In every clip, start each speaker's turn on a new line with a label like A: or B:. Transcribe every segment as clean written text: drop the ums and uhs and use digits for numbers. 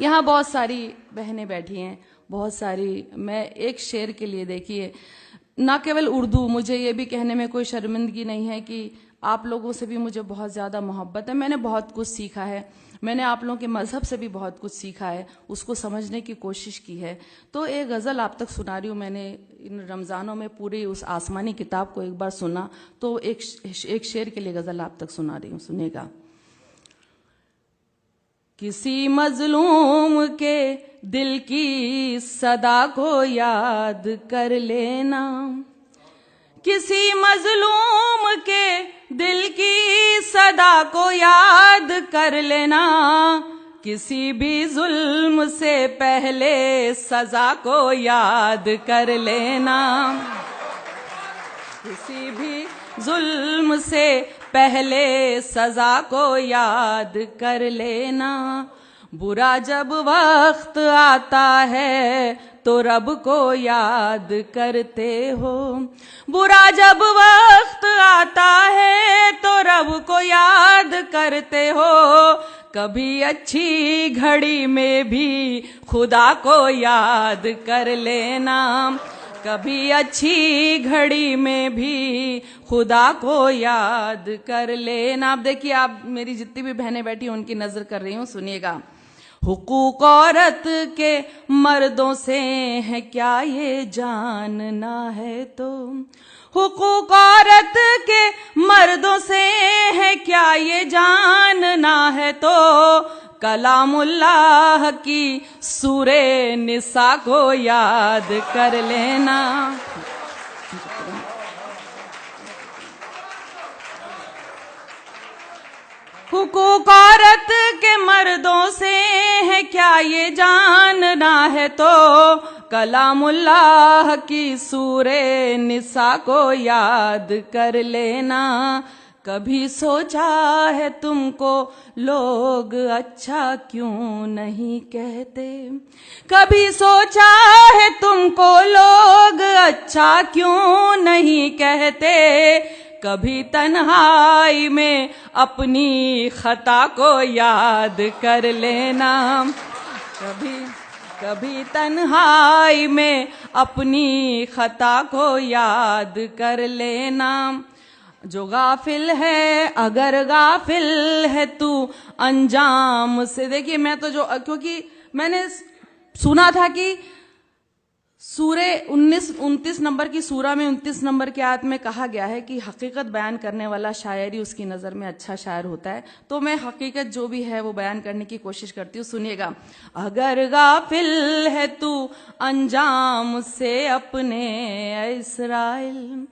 A: यहाँ बहुत सारी बहनें बैठी हैं, बहुत सारी। मैं एक शेर के लिए, देखिए, ना केवल उर्दू, मुझे ये भी कहने में कोई शर्मिंदगी नहीं है कि आप लोगों से भी मुझे बहुत ज़्यादा मोहब्बत है। मैंने बहुत कुछ सीखा है, मैंने आप लोगों के मज़हब से भी बहुत कुछ सीखा है, उसको समझने की कोशिश की है। तो एक गज़ल आप तक सुना रही हूँ। मैंने इन रमज़ानों में पूरी उस आसमानी किताब को एक बार सुना, तो एक शेर के लिए गज़ल आप तक सुना रही हूँ, सुनेगा। किसी मजलूम के दिल की सदा को याद कर लेना, किसी मजलूम के दिल की सदा को याद कर लेना, किसी भी जुल्म से पहले सजा को याद कर लेना, किसी भी जुल्म से पहले सजा को याद कर लेना। बुरा जब वक्त आता है तो रब को याद करते हो, बुरा जब वक्त आता है तो रब को याद करते हो, कभी अच्छी घड़ी में भी खुदा को याद कर लेना, कभी अच्छी घड़ी में भी खुदा को याद कर लेना। अब देखिए, आप मेरी जितनी भी बहनें बैठी हैं उनकी नजर कर रही हूँ, सुनिएगा। हुकूक औरत के मर्दों से है क्या ये जानना है तो, हुकूक औरत के मर्दों से है क्या ये जानना है तो, कलामुल्लाह की सूरे निसा को याद कर लेना। हुकूक औरत के मर्दों से है क्या ये जानना है तो, कलामुल्लाह की सूरे निसा को याद कर लेना। कभी सोचा है तुमको लोग अच्छा क्यों नहीं कहते, कभी सोचा है तुमको लोग अच्छा क्यों नहीं कहते, कभी तन्हाई में अपनी खता को याद कर लेना, कभी तन्हाई में अपनी खता को याद कर लेना। जो गाफिल है, अगर गाफिल है तू अंजाम से, देखिए मैं तो क्योंकि मैंने सुना था कि सूरे 29 नंबर की सूरा में 29 नंबर की आयत में कहा गया है कि हकीकत बयान करने वाला शायर ही उसकी नज़र में अच्छा शायर होता है। तो मैं हकीकत जो भी है वो बयान करने की कोशिश करती हूँ, सुनिएगा। अगर गाफिल है तू अंजाम से अपने इस्राइल,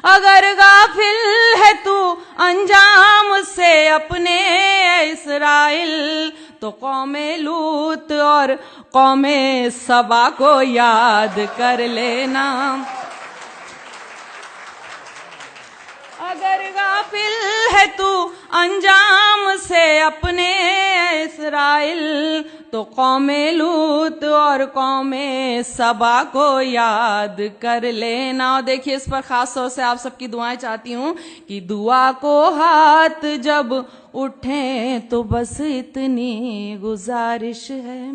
A: अगर गाफिल है तू अंजाम से अपने इस्राइल, तो कौमे लूत और कौमे सबा को याद कर लेना। अगर गाफिल है तू अंजाम से अपने इस्राइल, तो कौमे लूत और कौमे सबा को याद कर लेना। और देखिए, इस पर खास तौर से आप सबकी दुआएं चाहती हूँ कि दुआ को हाथ जब उठे तो बस इतनी गुजारिश है,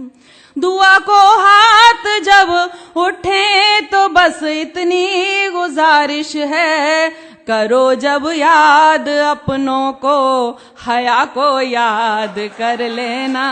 A: दुआ को हाथ जब उठे तो बस इतनी गुजारिश है, करो जब याद अपनों को हया को याद कर लेना,